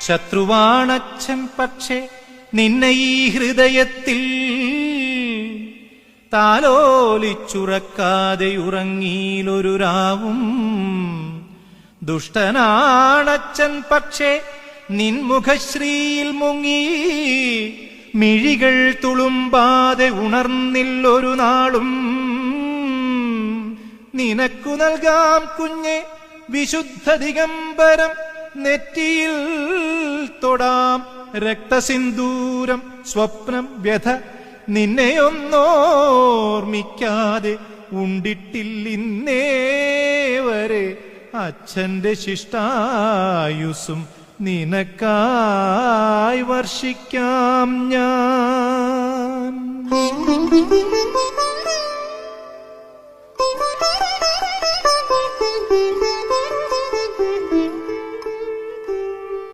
ശത്രുവാണച്ഛൻ, പക്ഷേ നിന്നെ ഈ ഹൃദയത്തിൽ താലോലിച്ചുറക്കാതെ ഉറങ്ങീലൊരു രാവും. ദുഷ്ടനാണച്ഛൻ, പക്ഷേ നിൻമുഖശ്രീയിൽ മുങ്ങി മിഴികൾ തുളുമ്പാതെ ഉണർന്നില്ലൊരു നാളും. നിനക്കു നൽകാം കുഞ്ഞെ വിശുദ്ധ ദിഗംബരം, നെറ്റിയിൽ തൊടാം രക്തസിന്ദൂരം. സ്വപ്നം വ്യഥ നിന്നെയൊന്നോർമ്മിക്കാതെ ഉണ്ടിട്ടില്ലിന്നേ വരെ. അച്ഛന്റെ ശിഷ്ടായുസും നിനക്കായി വർഷിക്കാം ഞാൻ.